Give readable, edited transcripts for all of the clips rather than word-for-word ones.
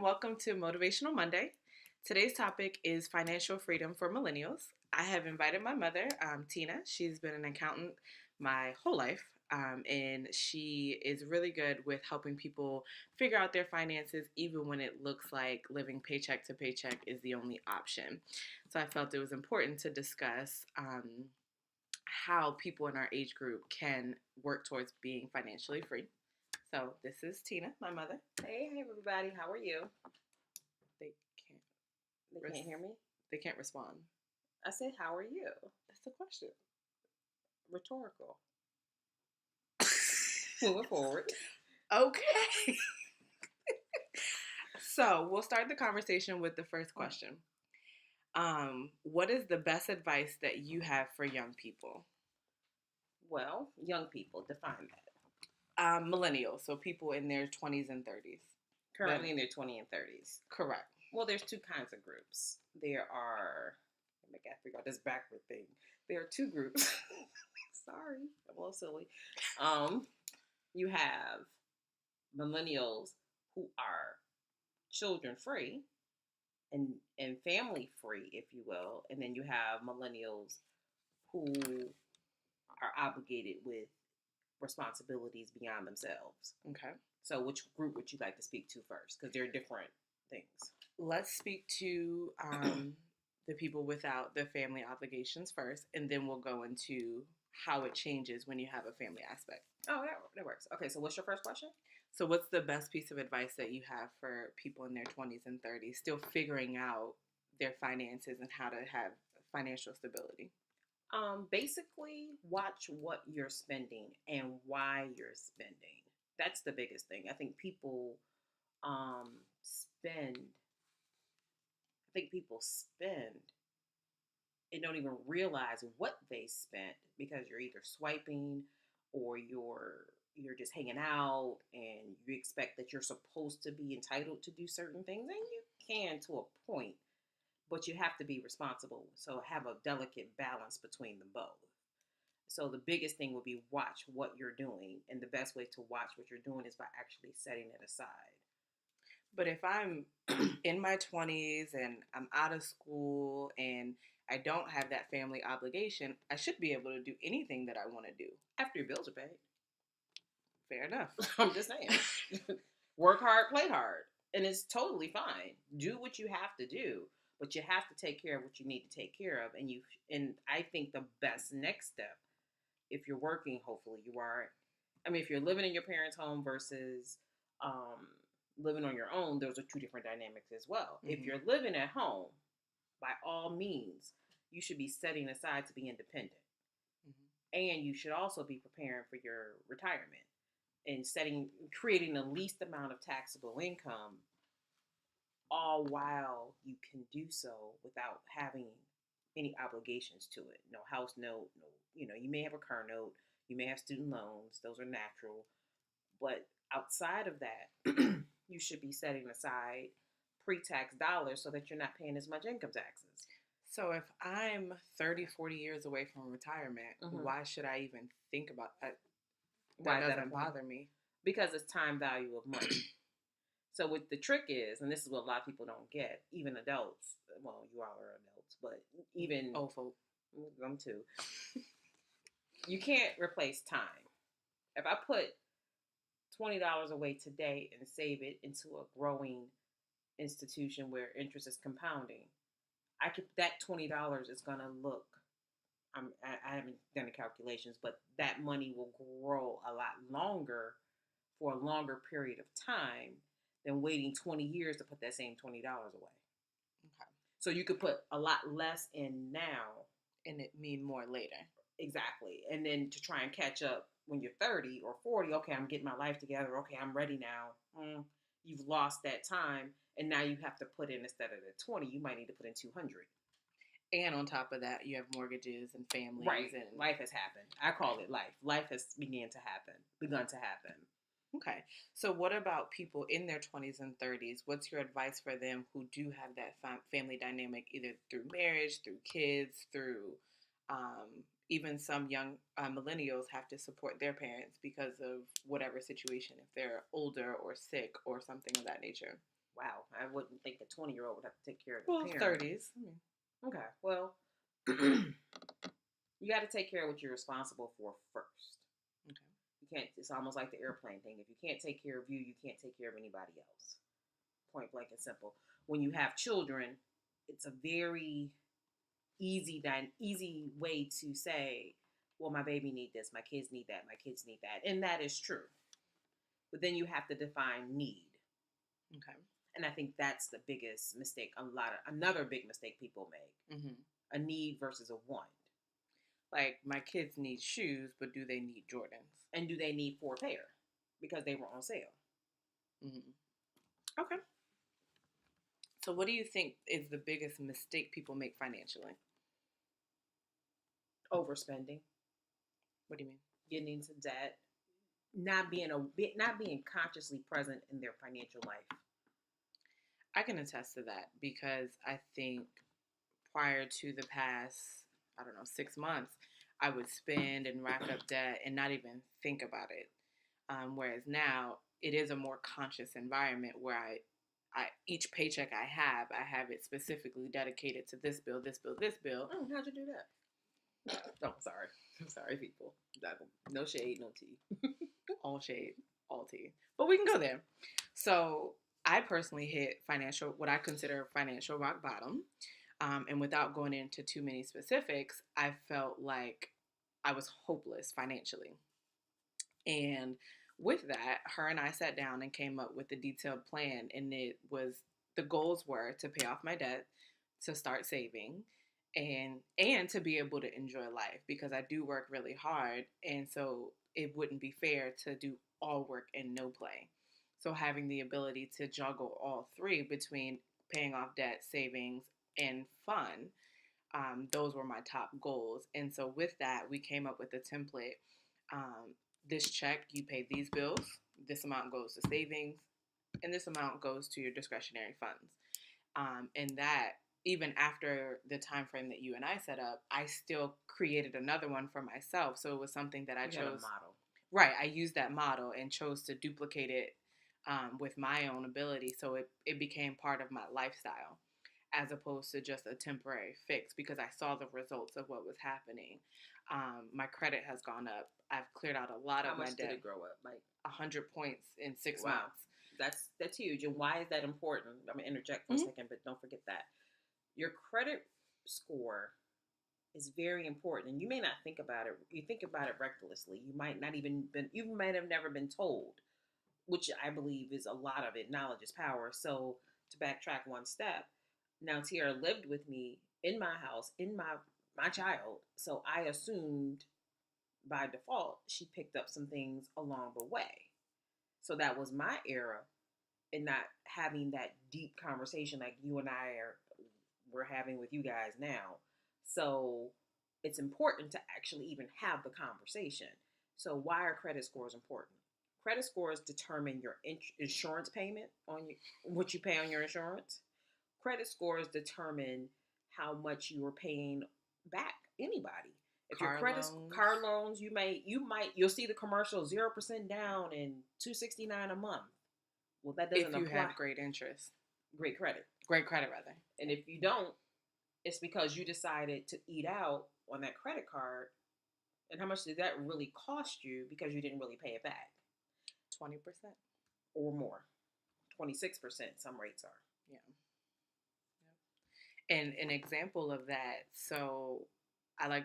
welcome to Motivational Monday. Today's topic is financial freedom for millennials. I have invited my mother, Tina. She's been an accountant my whole life, and she is really good with helping people figure out their finances, even when it looks like living paycheck to paycheck is the only option. So I felt it was important to discuss how people in our age group can work towards being financially free. So this is Tina, my mother. Hey everybody, how are you? They can't. They can't hear me? They can't respond. I said, how are you? That's the question. Rhetorical. Moving forward. Okay. So we'll start the conversation with the first question. What is the best advice that you have for young people? Well, young people, define that. Millennials, so people in their 20s and 30s. Currently in their 20s and 30s. Correct. Well, there's two kinds of groups. There are, I got to figure out this backward thing. There are two groups. Sorry, I'm a little silly. You have millennials who are children free and family free, if you will. And then you have millennials who are obligated with responsibilities beyond themselves. Okay. So which group would you like to speak to first? Because they're different things. Let's speak to the people without the family obligations first, and then we'll go into how it changes when you have a family aspect. Oh, that works. Okay, so what's your first question? So what's the best piece of advice that you have for people in their 20s and 30s still figuring out their finances and how to have financial stability? Basically, watch what you're spending and why you're spending. That's the biggest thing. I think people spend. And don't even realize what they spent because you're either swiping or you're just hanging out and you expect that you're supposed to be entitled to do certain things, and you can to a point, but you have to be responsible. So have a delicate balance between them both. So the biggest thing would be watch what you're doing. And the best way to watch what you're doing is by actually setting it aside. But if I'm in my 20s and I'm out of school and I don't have that family obligation, I should be able to do anything that I want to do. After your bills are paid. Fair enough. I'm just saying. Work hard, play hard. And it's totally fine. Do what you have to do. But you have to take care of what you need to take care of. And I think the best next step, if you're working, hopefully you are. I mean, if you're living in your parents' home versus living on your own, those are two different dynamics as well. Mm-hmm. If you're living at home, by all means, you should be setting aside to be independent. Mm-hmm. And you should also be preparing for your retirement and creating the least amount of taxable income, all while you can do so without having any obligations to it. No house note, you may have a car note, you may have student loans, those are natural. But outside of that, you should be setting aside pre-tax dollars so that you're not paying as much income taxes. So if I'm 30, 40 years away from retirement, mm-hmm. why should I even think about that? That doesn't bother me. Because it's time value of money. So what the trick is, and this is what a lot of people don't get, even adults, well, you all are adults, but even old folk, them too, you can't replace time. If I put $20 away today and save it into a growing institution where interest is compounding, that $20 is going to look, I haven't done the calculations, but that money will grow a lot longer for a longer period of time than waiting 20 years to put that same $20 away. Okay. So you could put a lot less in now. And it mean more later. Exactly. And then to try and catch up when you're 30 or 40, okay, I'm getting my life together. Okay, I'm ready now. You've lost that time. And now you have to put in, instead of the 20, you might need to put in 200. And on top of that, you have mortgages and families. Right. And life has happened. I call it life. Life has begun to happen. Okay. So what about people in their 20s and 30s? What's your advice for them who do have that family dynamic, either through marriage, through kids, through even some young millennials have to support their parents because of whatever situation, if they're older or sick or something of that nature? Wow, I wouldn't think a 20-year-old would have to take care of Well, their parent. 30s. Okay, well, you got to take care of what you're responsible for first. Okay. You can't. It's almost like the airplane thing. If you can't take care of you, you can't take care of anybody else. Point blank and simple. When you have children, it's a very easy way to say, well, my baby need this, my kids need that, my kids need that, and that is true. But then you have to define need. Okay. And I think that's the biggest mistake. Another big mistake people make. Mm-hmm. A need versus a want. Like, my kids need shoes, but do they need Jordans? And do they need 4 pair because they were on sale? Mm-hmm. Okay. So what do you think is the biggest mistake people make financially? Overspending. What do you mean? Getting into debt. Not being consciously present in their financial life. I can attest to that because I think prior to the past, 6 months, I would spend and rack up debt and not even think about it. Whereas now it is a more conscious environment where I each paycheck I have it specifically dedicated to this bill, this bill, this bill. Oh, how'd you do that? Oh, sorry. I'm sorry, people. No shade, no tea. All shade, all tea. But we can go there. So I personally hit what I consider financial rock bottom. And without going into too many specifics, I felt like I was hopeless financially. And with that, her and I sat down and came up with a detailed plan. And the goals were to pay off my debt, to start saving, and to be able to enjoy life because I do work really hard. And so it wouldn't be fair to do all work and no play. So having the ability to juggle all three between paying off debt, savings, and fun, those were my top goals. And so with that, we came up with a template. This check, you pay these bills, this amount goes to savings, and this amount goes to your discretionary funds. And that, even after the time frame that you and I set up, I still created another one for myself. So it was something that I chose. A model. Right. I used that model and chose to duplicate it with my own ability. So it became part of my lifestyle as opposed to just a temporary fix because I saw the results of what was happening. My credit has gone up. I've cleared out a lot of my debt. How much did it grow up? Like 100 points in 6 months. That's huge. And why is that important? I'm going to interject for a second, but don't forget that. Your credit score is very important. And you may not think about it. You think about it recklessly. You might have never been told, which I believe is a lot of it. Knowledge is power. So to backtrack one step, now Tiara lived with me in my house, in my child. So I assumed by default, she picked up some things along the way. So that was my error in not having that deep conversation like you and we're having with you guys now. So it's important to actually even have the conversation. So why are credit scores important? Credit scores determine your insurance payment on what you pay on your insurance. Credit scores determine how much you are paying back anybody. If your car loans, you'll see the commercial 0% down and $269 a month. Well, that doesn't apply. If you have great interest, great credit rather. And if you don't, it's because you decided to eat out on that credit card. And how much did that really cost you because you didn't really pay it back? 20% or more. 26% some rates are. Yeah. And an example of that, so I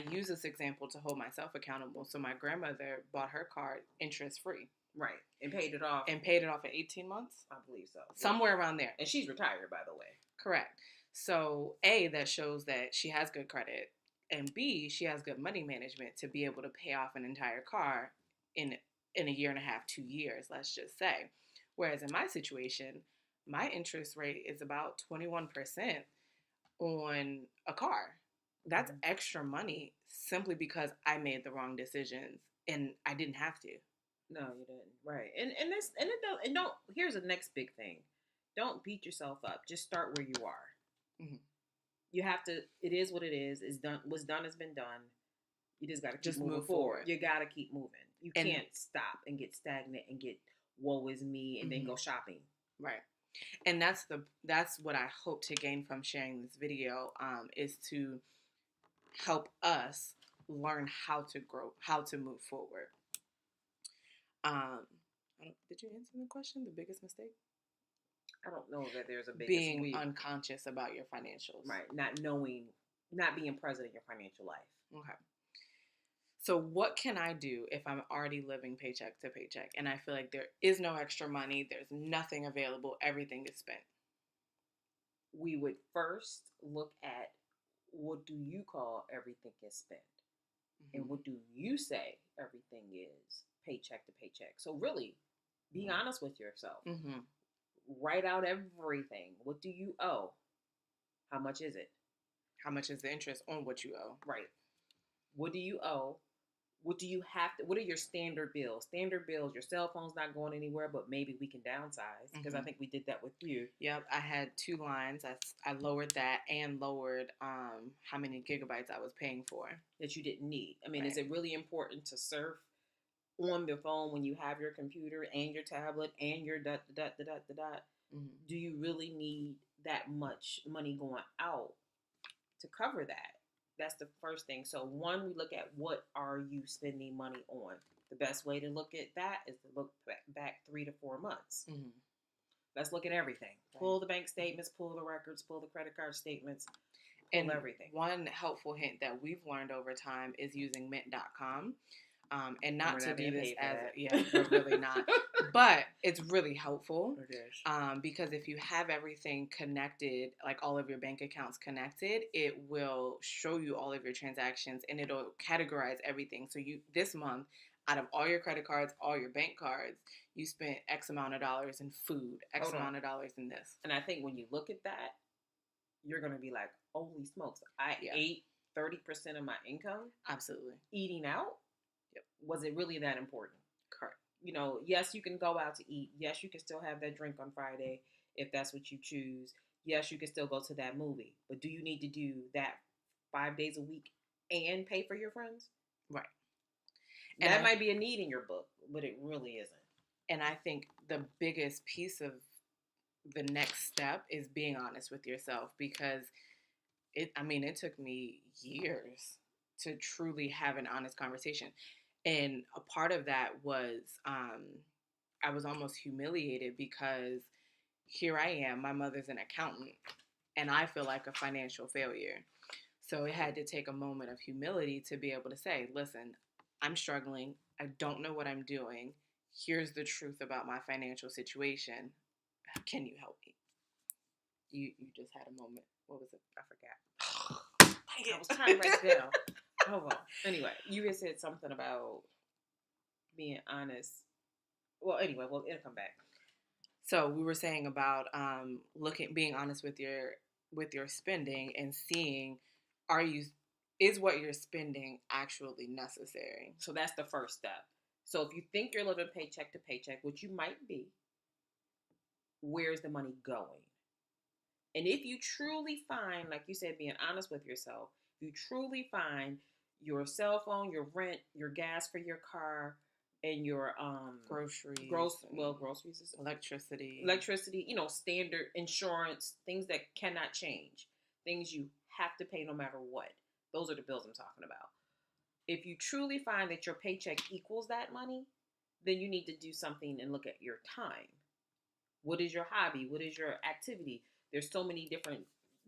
use this example to hold myself accountable. So my grandmother bought her card interest free. Right. And paid it off. In 18 months? I believe so. Somewhere around there. And she's retired, by the way. Correct. So A, that shows that she has good credit. And B, she has good money management to be able to pay off an entire car in a year and a half, 2 years, let's just say. Whereas in my situation, my interest rate is about 21% on a car. That's extra money simply because I made the wrong decisions and I didn't have to. No, you didn't. Right. And don't. Here's the next big thing. Don't beat yourself up. Just start where you are. Mm-hmm. You have to. It is what it is. It's done. What's done has been done. You just got to keep moving forward. You got to keep moving. You can't stop and get stagnant and get woe is me and then go shopping. Right. And that's what I hope to gain from sharing this video, is to help us learn how to grow, how to move forward. Did you answer the question? The biggest mistake? I don't know that there's a biggest. Being unconscious about your financials. Right. Not knowing, not being present in your financial life. Okay. So what can I do if I'm already living paycheck to paycheck and I feel like there is no extra money, there's nothing available, everything is spent? We would first look at, what do you call everything is spent? Mm-hmm. And what do you say everything is paycheck to paycheck? So really, be honest with yourself. Mm-hmm. Write out everything. What do you owe? How much is it? How much is the interest on what you owe? Right. What do you owe? What do you have to, what are your standard bills? Standard bills, your cell phone's not going anywhere, but maybe we can downsize, because I think we did that with you. Yep, I had 2 lines. I lowered that and lowered how many gigabytes I was paying for. That you didn't need. I mean, Is it really important to surf on the phone when you have your computer and your tablet and your dot? Mm-hmm. Do you really need that much money going out to cover that? That's the first thing. So one, we look at, what are you spending money on? The best way to look at that is to look back 3 to 4 months. Mm-hmm. Let's look at everything. Right. Pull the bank statements, pull the records, pull the credit card statements, pull everything. One helpful hint that we've learned over time is using mint.com. And not to do this as, we're really not, but it's really helpful, because if you have everything connected, like all of your bank accounts connected, it will show you all of your transactions and it'll categorize everything. So this month, out of all your credit cards, all your bank cards, you spent X amount of dollars in food, X amount of dollars in this. And I think when you look at that, you're going to be like, holy smokes, I ate 30% of my income. Absolutely. Eating out. Was it really that important? Correct. Yes, you can go out to eat. Yes, you can still have that drink on Friday if that's what you choose. Yes, you can still go to that movie. But do you need to do that 5 days a week and pay for your friends? Right. And that might be a need in your book, but it really isn't. And I think the biggest piece of the next step is being honest with yourself, because it took me years to truly have an honest conversation. And a part of that was I was almost humiliated, because here I am, my mother's an accountant, and I feel like a financial failure. So it had to take a moment of humility to be able to say, listen, I'm struggling. I don't know what I'm doing. Here's the truth about my financial situation. Can you help me? You just had a moment. What was it? I forgot. I was trying to write it down. Oh, well. Anyway, you had said something about being honest. Well, anyway, it'll come back. So we were saying about being honest with your spending and seeing, is what you're spending actually necessary? So that's the first step. So if you think you're living paycheck to paycheck, which you might be, where's the money going? And if you truly find, like you said, being honest with yourself, you truly find your cell phone, your rent, your gas for your car, and your groceries, electricity, standard insurance, things that cannot change, things you have to pay no matter what. Those are the bills I'm talking about. If you truly find that your paycheck equals that money, then you need to do something and look at your time. What is your hobby? What is your activity? There's so many different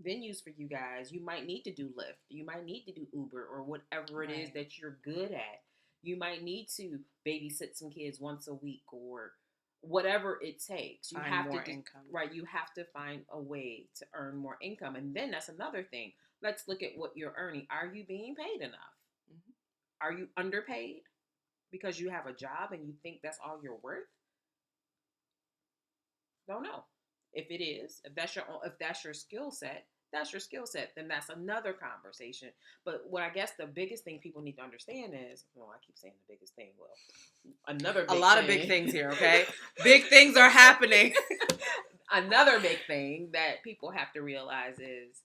venues for you guys. You might need to do Lyft. You might need to do Uber or whatever it is that you're good at. You might need to babysit some kids once a week or whatever it takes. You have more income. Right. You have to find a way to earn more income. And then that's another thing. Let's look at what you're earning. Are you being paid enough? Mm-hmm. Are you underpaid because you have a job and you think that's all you're worth? Don't know. If it is, if that's your skill set, that's your skill set. Then that's another conversation. But what I guess the biggest thing people need to understand is, I keep saying the biggest thing. Well, a lot of big things here. Okay, big things are happening. Another big thing that people have to realize is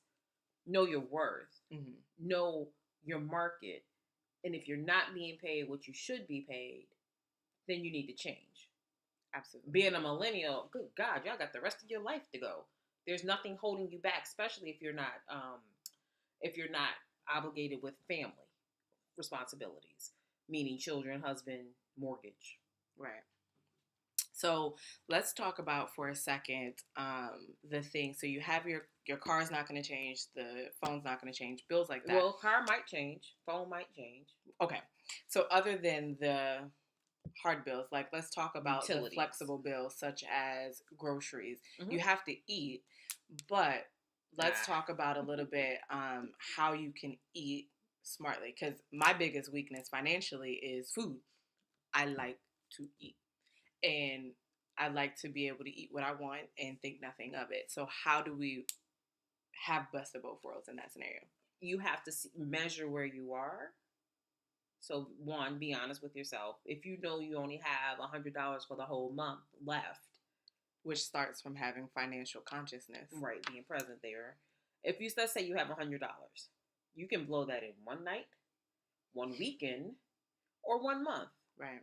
know your worth, know your market, and if you're not being paid what you should be paid, then you need to change. Absolutely. Being a millennial, good God, y'all got the rest of your life to go. There's nothing holding you back, especially if you're not obligated with family responsibilities, meaning children, husband, mortgage. Right. So let's talk about for a second the thing. So you have your car's not going to change, the phone's not going to change, bills like that. Well, car might change, phone might change. Okay. So other than the hard bills, like let's talk about Utilities. the flexible bills such as groceries. Mm-hmm. You have to eat, but let's talk about a little bit how you can eat smartly, because my biggest weakness financially is food. I like to eat, and I like to be able to eat what I want and think nothing of it. So how do we have best of both worlds in that scenario? You have to measure where you are. So one, be honest with yourself. If you know you only have $100 for the whole month left, which starts from having financial consciousness, right, being present there. If you, let's say you have $100, you can blow that in one night, one weekend, or 1 month. Right.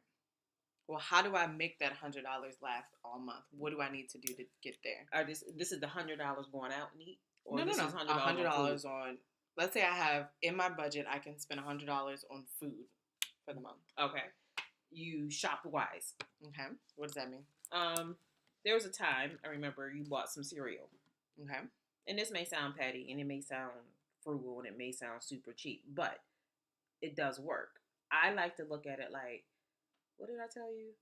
Well, how do I make that $100 last all month? What do I need to do to get there? This is the $100 going out and eat, or no, this is $100 on. Let's say I have in my budget, I can spend $100 on food for the month. Okay. You shop wise. Okay. What does that mean? There was a time I remember you bought some cereal. Okay. And this may sound petty, and it may sound frugal, and it may sound super cheap, but it does work. I like to look at it like, what did I tell you?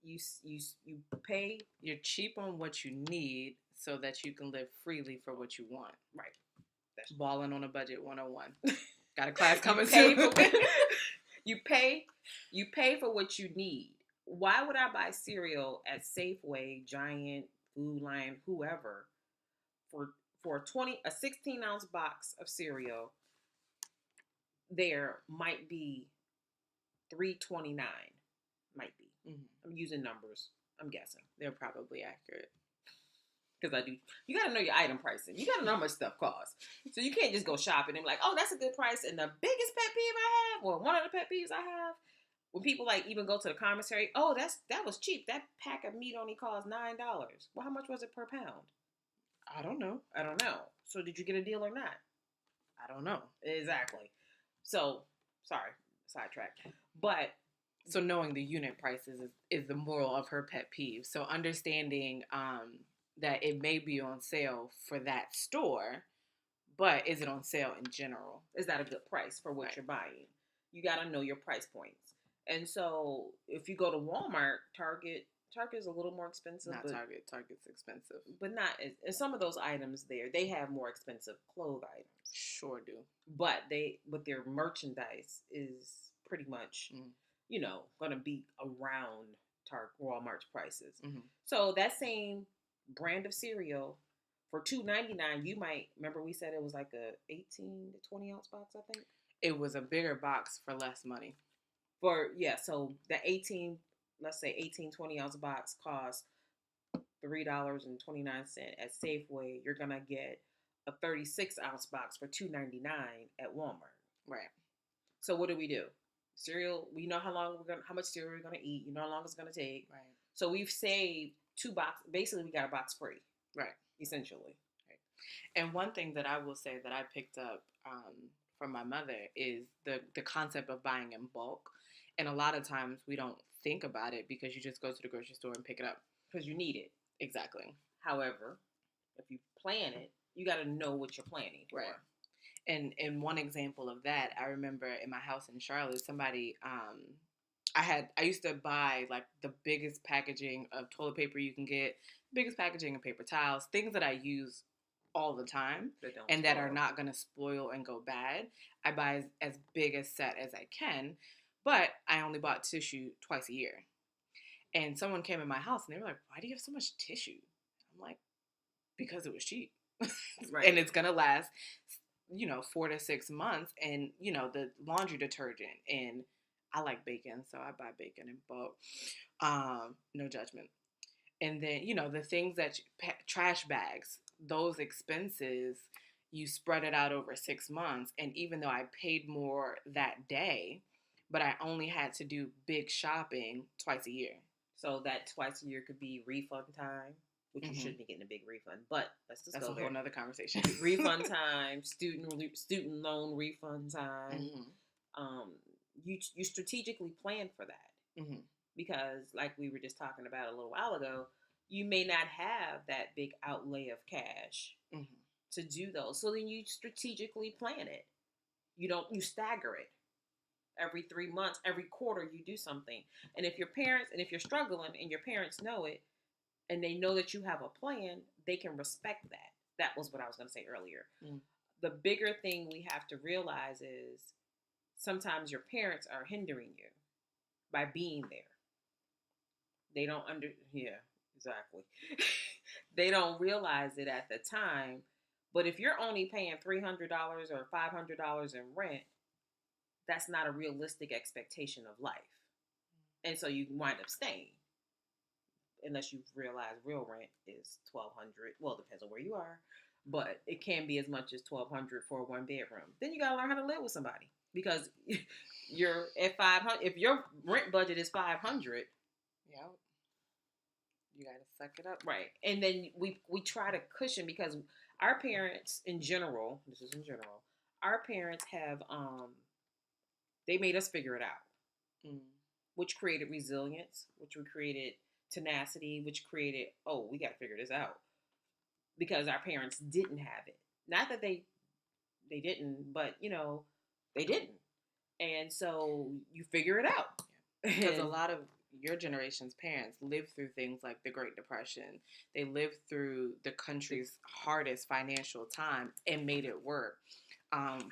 You pay. You're cheap on what you need so that you can live freely for what you want. Right. That's balling on a budget 101. Got a class coming soon. You pay for what you need. Why would I buy cereal at Safeway, Giant, Food Lion, whoever, for a 16-ounce box of cereal? There might be $3.29. Might be. Mm-hmm. I'm using numbers. I'm guessing. They're probably accurate. Because I do. You got to know your item pricing. You got to know how much stuff costs. So you can't just go shopping and be like, oh, that's a good price. And the biggest pet peeve I have, well, one of the pet peeves I have, when people like even go to the commissary, oh, that was cheap. That pack of meat only cost $9. Well, how much was it per pound? I don't know. So did you get a deal or not? I don't know. Exactly. So, sorry, sidetrack. But so knowing the unit prices is the moral of her pet peeve. So understanding that it may be on sale for that store, but is it on sale in general? Is that a good price for what you're buying? You got to know your price points. And so if you go to Walmart, Target is a little more expensive. Not Target. Target's expensive. But not as some of those items there, they have more expensive clothes items. Sure do. But their merchandise is pretty much, going to be around Walmart's prices. Mm-hmm. So that same brand of cereal for $2.99, you might remember we said it was like a 18 to 20 ounce box, I think. It was a bigger box for less money. So the 18, let's say 20 ounce box costs $3.29 at Safeway. You're gonna get a 36 ounce box for $2.99 at Walmart. Right. So what do? Cereal. We know how much cereal we're gonna eat. You know how long it's gonna take. Right. So we've saved 2 boxes. Basically, we got a box free. Right. Essentially. Right. And one thing that I will say that I picked up from my mother is the concept of buying in bulk. And a lot of times we don't think about it because you just go to the grocery store and pick it up. Because you need it. Exactly. However, if you plan it, you got to know what you're planning for. Right. And one example of that, I remember in my house in Charlotte, somebody, I used to buy like the biggest packaging of toilet paper you can get, biggest packaging of paper towels, things that I use all the time and that are not going to spoil and go bad. I buy as big a set as I can, but I only bought tissue twice a year. And someone came in my house and they were like, why do you have so much tissue? I'm like, because it was cheap. Right. And it's going to last, 4 to 6 months. And, the laundry detergent. And I like bacon, so I buy bacon in bulk. No judgment. And then, the things that trash bags, those expenses, you spread it out over 6 months. And even though I paid more that day, but I only had to do big shopping twice a year. So that twice a year could be refund time, which you should be getting a big refund. But let's just That's go a there. whole nother conversation. Refund time, student loan refund time. You strategically plan for that because, like we were just talking about a little while ago, you may not have that big outlay of cash to do those. So then you strategically plan it. You stagger it. Every 3 months, every quarter, you do something. And if you're struggling and your parents know it, and they know that you have a plan, they can respect that. That was what I was going to say earlier. The bigger thing we have to realize is sometimes your parents are hindering you by being there. They don't exactly. They don't realize it at the time. But if you're only paying $300 or $500 in rent, that's not a realistic expectation of life. And so you wind up staying. Unless you realize real rent is $1,200. Well, it depends on where you are. But it can be as much as $1,200 for a one bedroom. Then you got to learn how to live with somebody. Because you're at $500. If your rent budget is $500. Yeah. You got to suck it up. Right. And then we try to cushion because our parents in general, this is in general, our parents have, they made us figure it out. Which created resilience, which created tenacity, which created, we got to figure this out. Because our parents didn't have it. Not that they didn't, but, they didn't. And so you figure it out. Because a lot of your generation's parents lived through things like the Great Depression. They lived through the country's hardest financial time and made it work,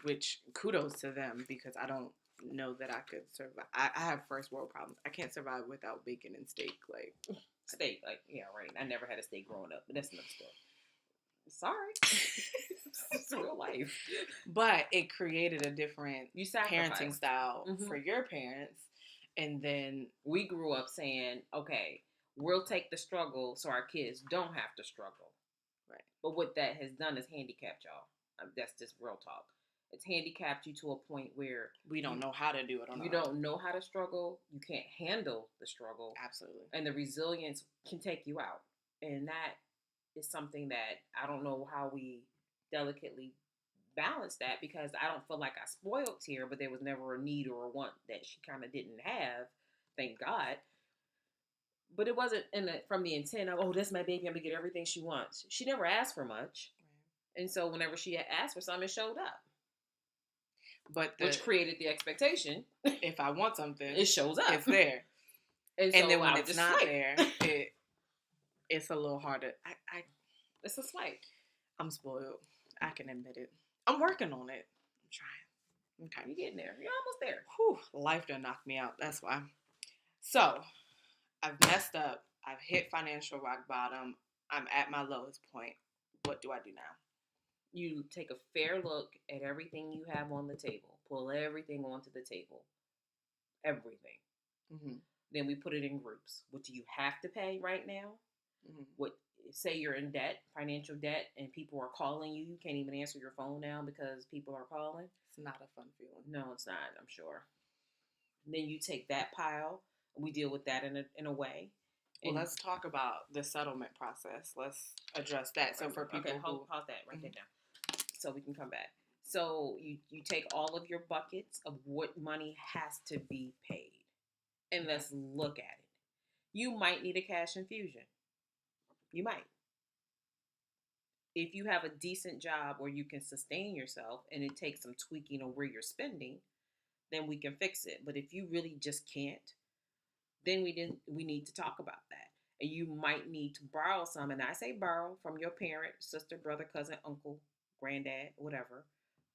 which kudos to them because I don't know that I could survive. I have first world problems. I can't survive without bacon and steak. Steak, yeah, right. I never had a steak growing up, but that's another story. Sorry. It's real life. But it created a different parenting style for your parents. And then we grew up saying, okay, we'll take the struggle so our kids don't have to struggle. Right. But what that has done is handicapped y'all. That's just real talk. It's handicapped you to a point where we don't know how to do it on our own. You don't know how to struggle. You can't handle the struggle. Absolutely. And the resilience can take you out. And that is something that I don't know how we delicately balance that because I don't feel like I spoiled Tiara, but there was never a need or a want that she kind of didn't have. Thank God. But it wasn't from the intent of, that's my baby, I'm going to get everything she wants. She never asked for much. Right. And so whenever she asked for something, it showed up. Which created the expectation. If I want something, it shows up. It's there. And then when it's not there, it's a little harder. It's a slight. I'm spoiled. I can admit it. I'm working on it. I'm trying. Okay. You're getting there. You're almost there. Whew, life done knocked me out. That's why. So, I've messed up. I've hit financial rock bottom. I'm at my lowest point. What do I do now? You take a fair look at everything you have on the table. Pull everything onto the table. Everything. Then we put it in groups. What do you have to pay right now? What? Say you're in debt, financial debt, and people are calling you. You can't even answer your phone now because people are calling. It's not a fun feeling. No, it's not, I'm sure. And then you take that pile, and we deal with that in a way. Well, let's talk about the settlement process. Let's address that. So for people hold that right there now. So we can come back. So you take all of your buckets of what money has to be paid, and let's look at it. You might need a cash infusion. You might. If you have a decent job where you can sustain yourself and it takes some tweaking on where you're spending, then we can fix it. But if you really just can't, then we need to talk about that. And you might need to borrow some, and I say borrow from your parent, sister, brother, cousin, uncle, granddad, whatever,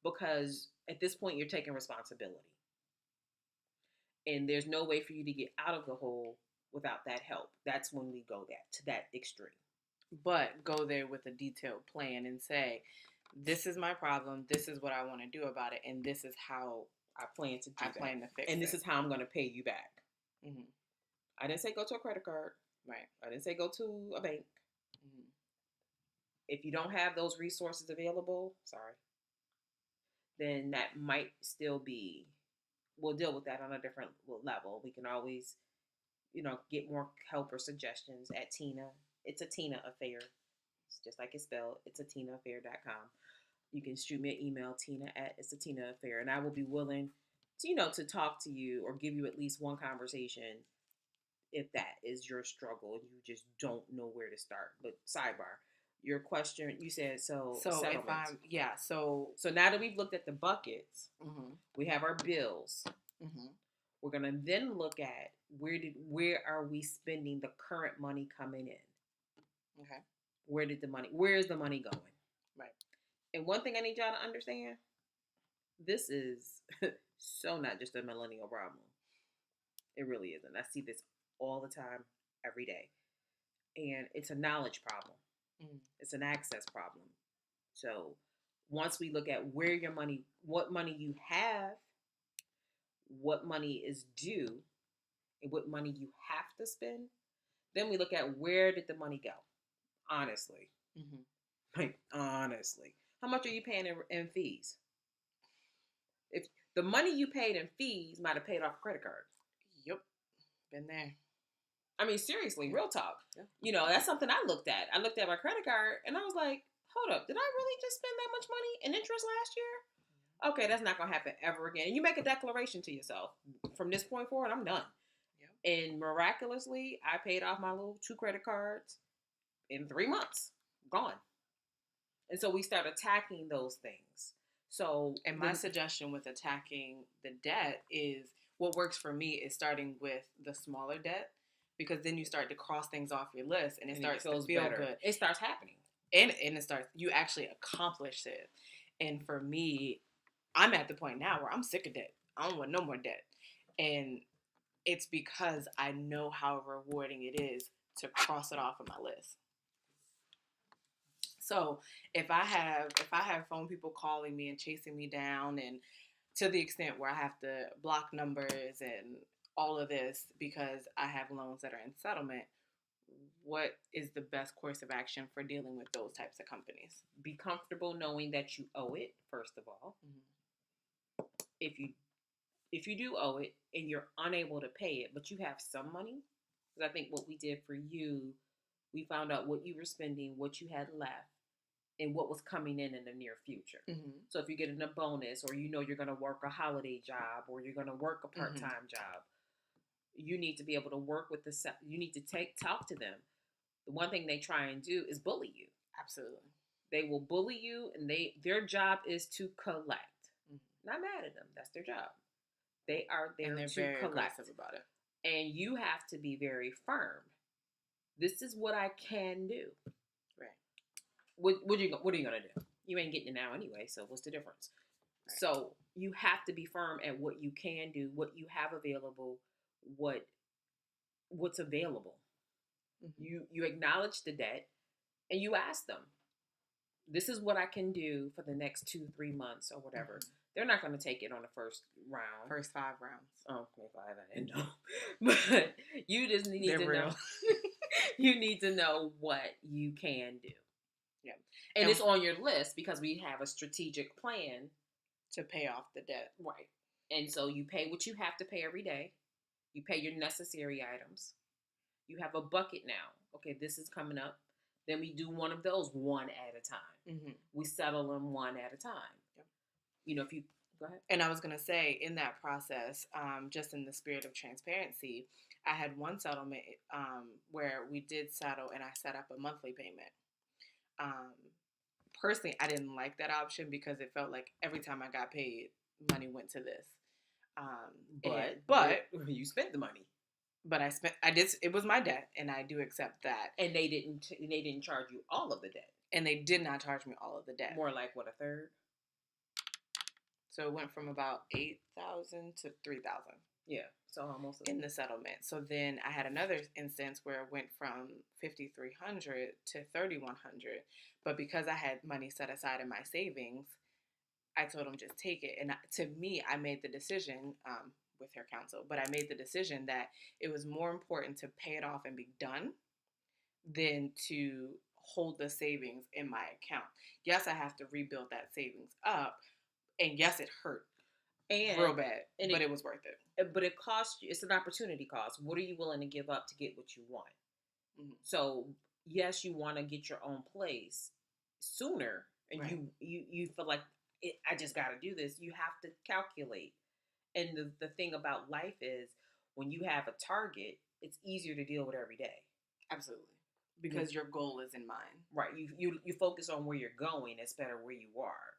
because at this point you're taking responsibility. And there's no way for you to get out of the hole without that help. That's when we go to that extreme. But go there with a detailed plan and say, this is my problem, this is what I want to do about it, and this is how I plan to fix it. And this is how I'm going to pay you back. I didn't say go to a credit card. Right. I didn't say go to a bank. If you don't have those resources available, then that might still be, we'll deal with that on a different level. We can always get more help or suggestions at Tina. It's a Tina affair. It's just like it's spelled. It's a TinaAffair.com. You can shoot me an email, Tina at it's a Tina affair, and I will be willing to, to talk to you or give you at least one conversation if that is your struggle and you just don't know where to start. But sidebar, your question, you said so if I'm so now that we've looked at the buckets, mm-hmm. we have our bills. Mm-hmm. We're gonna then look at where are we spending the current money coming in? Okay. Where is the money going? Right. And one thing I need y'all to understand, this is so not just a millennial problem. It really isn't. I see this all the time, every day. And it's a knowledge problem. It's an access problem. So once we look at where your money, what money you have, what money is due, and what money you have to spend, then we look at where did the money go? Honestly. Like, honestly. How much are you paying in fees? If the money you paid in fees might have paid off a credit card. Yep. Been there. I mean, seriously, real talk. Yeah. That's something I looked at. I looked at my credit card and I was like, hold up, did I really just spend that much money in interest last year? Okay, that's not going to happen ever again. And you make a declaration to yourself. From this point forward, I'm done. Yep. And miraculously, I paid off my little 2 credit cards in 3 months. Gone. And so we start attacking those things. So, and my suggestion with attacking the debt is, what works for me is starting with the smaller debt, because then you start to cross things off your list and it starts to feel better. Good. It starts happening. And it starts, you actually accomplish it. And for me, I'm at the point now where I'm sick of debt. I don't want no more debt. And it's because I know how rewarding it is to cross it off of my list. So if I have phone people calling me and chasing me down, and to the extent where I have to block numbers and all of this because I have loans that are in settlement, what is the best course of action for dealing with those types of companies? Be comfortable knowing that you owe it, first of all. Mm-hmm. If you do owe it and you're unable to pay it, but you have some money, because I think what we did for you, we found out what you were spending, what you had left, and what was coming in the near future. Mm-hmm. So if you're getting a bonus, or you're going to work a holiday job, or you're going to work a part-time job, you need to be able to work with you need to talk to them. The one thing they try and do is bully you. Absolutely. They will bully you, and their job is to collect. Mm-hmm. Not mad at them. That's their job. They are there to very collect about it. And you have to be very firm. This is what I can do. Right. What are you going to do? You ain't getting it now anyway, so what's the difference? Right. So you have to be firm at what you can do, what you have available, what's available. Mm-hmm. You acknowledge the debt, and you ask them, this is what I can do for the next 2-3 months or whatever. Mm-hmm. They're not going to take it on the first round. First 5 rounds. Oh, okay, 5, I didn't know. But you just need to know. You need to know what you can do. Yeah. And it's on your list because we have a strategic plan to pay off the debt. Right. And so you pay what you have to pay every day. You pay your necessary items. You have a bucket now. Okay, this is coming up. Then we do one of those one at a time. Mm-hmm. We settle them one at a time. Yep. If you go ahead. And I was going to say, in that process, just in the spirit of transparency, I had one settlement where we did settle, and I set up a monthly payment. Personally, I didn't like that option because it felt like every time I got paid, money went to this. But you spent the money. But it was my debt, and I do accept that. And they didn't charge you all of the debt. And they did not charge me all of the debt. More like, what, a third? So it went from about $8,000 to $3,000. Yeah, so almost in the settlement. So then I had another instance where it went from $5,300 to $3,100. But because I had money set aside in my savings, I told them just take it. And to me, I made the decision with her counsel, but I made the decision that it was more important to pay it off and be done than to hold the savings in my account. Yes, I have to rebuild that savings up, and yes, it hurt. And real bad, but it was worth it. But it costs you. It's an opportunity cost. What are you willing to give up to get what you want? Mm-hmm. So yes, you want to get your own place sooner, and right. you feel like I just got to do this. You have to calculate. And the thing about life is, when you have a target, it's easier to deal with every day. Absolutely. Because your goal is in mind. Right. You focus on where you're going instead of where you are,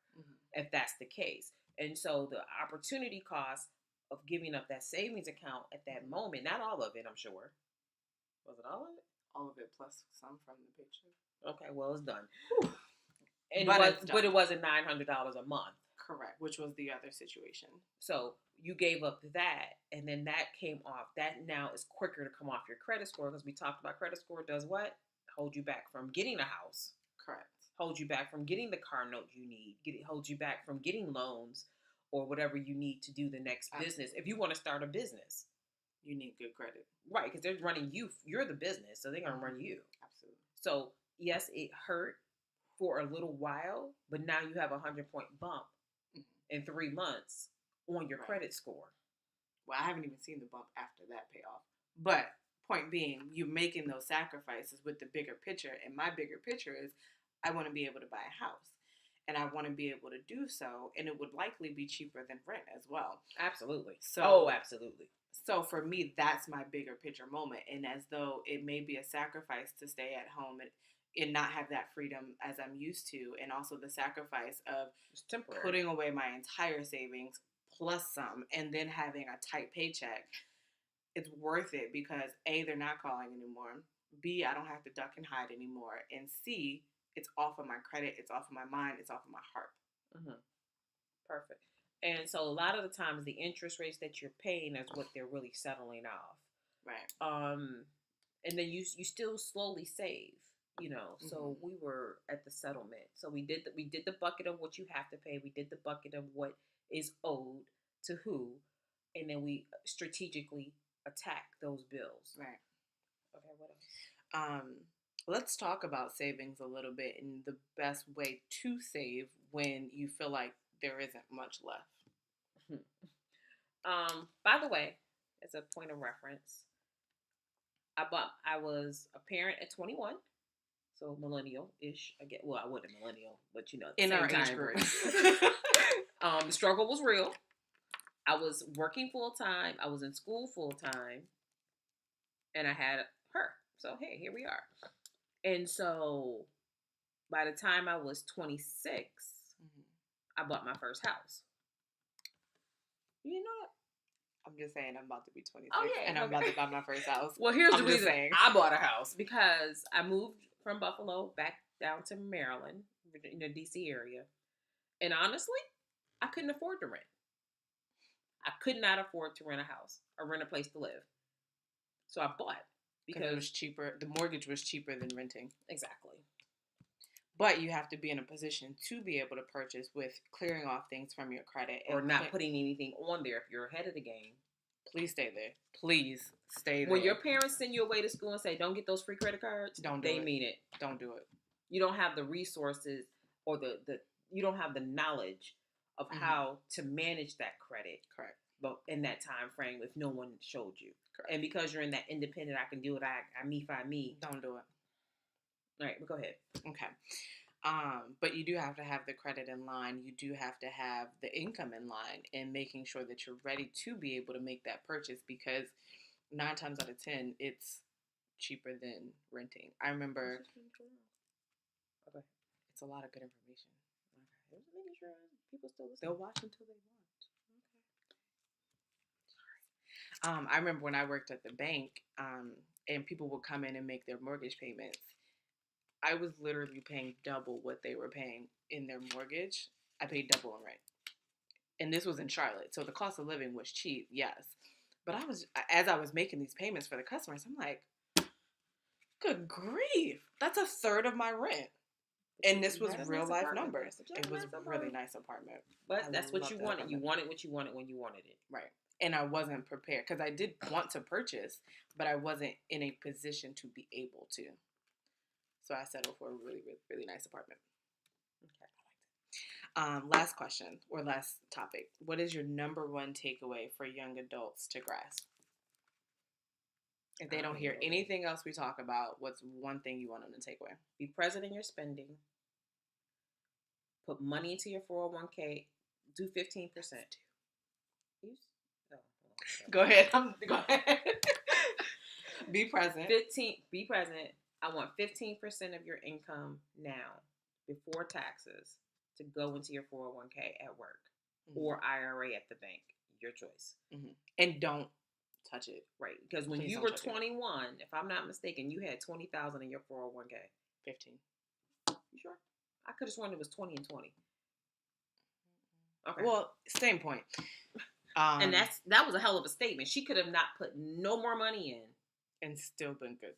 if that's the case. And so the opportunity cost of giving up that savings account at that moment, not all of it, I'm sure. Was it all of it? All of it plus some from the paycheck. Okay, well, it's done. And but it wasn't $900 a month. Correct, which was the other situation. So you gave up that, and then that came off. That now is quicker to come off your credit score, because we talked about credit score does what? Hold you back from getting a house. Correct. Hold you back from getting the car note you need. Hold you back from getting loans or whatever you need to do the next business. If you want to start a business, you need good credit. Right, because they're running you. You're the business, so they're going to run you. Absolutely. So, yes, it hurt for a little while, but now you have a 100-point bump in 3 months on your credit score. Well, I haven't even seen the bump after that payoff. But point being, you making those sacrifices with the bigger picture. And my bigger picture is, I want to be able to buy a house. And I want to be able to do so. And it would likely be cheaper than rent as well. Absolutely. So, absolutely. So for me, that's my bigger picture moment. And as though it may be a sacrifice to stay at home and not have that freedom as I'm used to. And also the sacrifice of putting away my entire savings plus some, and then having a tight paycheck. It's worth it because A, they're not calling anymore. B, I don't have to duck and hide anymore. And C, it's off of my credit. It's off of my mind. It's off of my heart. Mm-hmm. Perfect. And so a lot of the times the interest rates that you're paying is what they're really settling off. Right. And then you still slowly save, So we were at the settlement. So we did the bucket of what you have to pay. We did the bucket of what is owed to who, and then we strategically attack those bills. Right. Okay, what else? Let's talk about savings a little bit and the best way to save when you feel like there isn't much left. By the way, as a point of reference, I was a parent at 21, so millennial-ish. I wasn't a millennial, but in our age group. The struggle was real. I was working full time. I was in school full time, and I had her. So hey, here we are. And so, by the time I was 26, I bought my first house. You know what? I'm just saying I'm about to be 26 and I'm about to buy my first house. Well, here's the reason I bought a house. Because I moved from Buffalo back down to Maryland, D.C. area. And honestly, I couldn't afford to rent. I could not afford to rent a house or rent a place to live. So I bought. Because it was cheaper. The mortgage was cheaper than renting. Exactly. But you have to be in a position to be able to purchase with clearing off things from your credit. Or not putting anything on there if you're ahead of the game. Please stay there. Please stay there. When your parents send you away to school and say, don't get those free credit cards, they mean it. Don't do it. You don't have the resources or you don't have the knowledge of how to manage that credit. Correct. But in that time frame, if no one showed you. Correct. And because you're in that independent, I can do it, I me find me. Don't do it. All right, but go ahead. Okay. But you do have to have the credit in line. You do have to have the income in line, and making sure that you're ready to be able to make that purchase, because 9 times out of 10, it's cheaper than renting. I remember. Okay. It's a lot of good information. Okay. Just making sure people still listen. They'll watch until they want. Okay. Sorry. I remember when I worked at the bank, and people would come in and make their mortgage payments. I was literally paying double what they were paying in their mortgage. I paid double in rent. And this was in Charlotte. So the cost of living was cheap, yes. But as I was making these payments for the customers, I'm like, good grief. That's a third of my rent. And this was real life numbers. It was a really nice apartment. But that's what you wanted. You wanted what you wanted when you wanted it. Right. And I wasn't prepared, because I did want to purchase, but I wasn't in a position to be able to. So I settled for a really, really, really nice apartment. Last question or last topic. What is your number one takeaway for young adults to grasp? If they don't hear anything else we talk about, what's one thing you want them to take away? Be present in your spending. Put money into your 401k. Do 15%. Go ahead. Go ahead. Be present. Be present. I want 15% of your income now, before taxes, to go into your 401k at work or IRA at the bank. Your choice. And don't touch it. Right. Because when you were 21, if I'm not mistaken, you had 20,000 in your 401k. 15. You sure? I could have sworn it was 20 and 20. Okay. Well, same point. And that was a hell of a statement. She could have not put no more money in and still been good.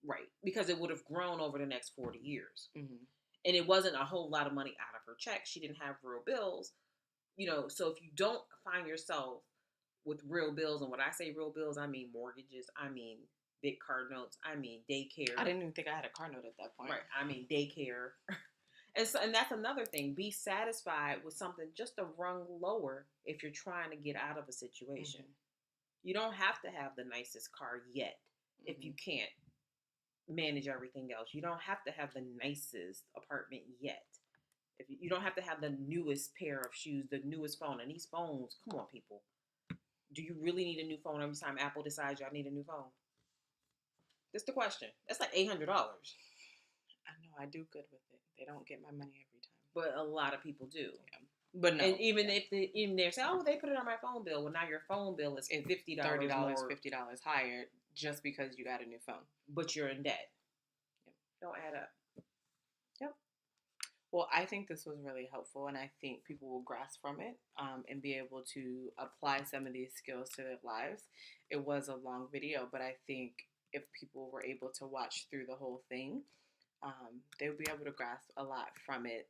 Right. Because it would have grown over the next 40 years. Mm-hmm. And it wasn't a whole lot of money out of her check. She didn't have real bills. So if you don't find yourself with real bills, and when I say real bills, I mean mortgages, I mean big car notes, I mean daycare. I didn't even think I had a car note at that point. Right. I mean daycare. And that's another thing. Be satisfied with something just a rung lower if you're trying to get out of a situation. You don't have to have the nicest car yet if you can't manage everything else. You don't have to have the nicest apartment yet. If you don't have to have the newest pair of shoes, the newest phone. And these phones, come on, people. Do you really need a new phone every time Apple decides y'all need a new phone? That's the question. That's like $800. I know. I do good with it. They don't get my money every time. But a lot of people do. Yeah. But no. And even if they say, oh, they put it on my phone bill. Well, now your phone bill is $50 $30, more. $50 higher just because you got a new phone. But you're in debt. Yep. Don't add up. Yep. Well, I think this was really helpful, and I think people will grasp from it and be able to apply some of these skills to their lives. It was a long video, but I think if people were able to watch through the whole thing, they would be able to grasp a lot from it.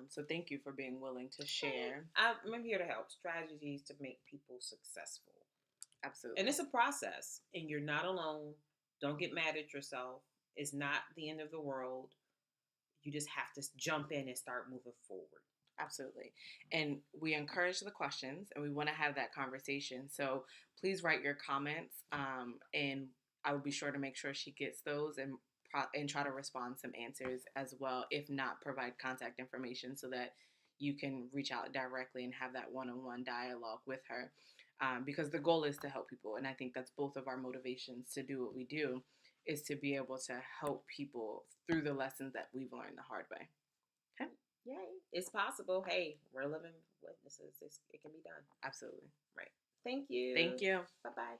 So thank you for being willing to share. I'm here to help. Strategies to make people successful. Absolutely. And it's a process, and you're not alone. Don't get mad at yourself. It's not the end of the world. You just have to jump in and start moving forward. Absolutely. And we encourage the questions, and we want to have that conversation. So please write your comments, and I will be sure to make sure she gets those and try to respond some answers as well. If not, provide contact information so that you can reach out directly and have that one-on-one dialogue with her. Because the goal is to help people. And I think that's both of our motivations to do what we do, is to be able to help people through the lessons that we've learned the hard way. Okay? Yay. It's possible. Hey, we're living witnesses. It can be done. Absolutely. Right. Thank you. Thank you. Bye-bye.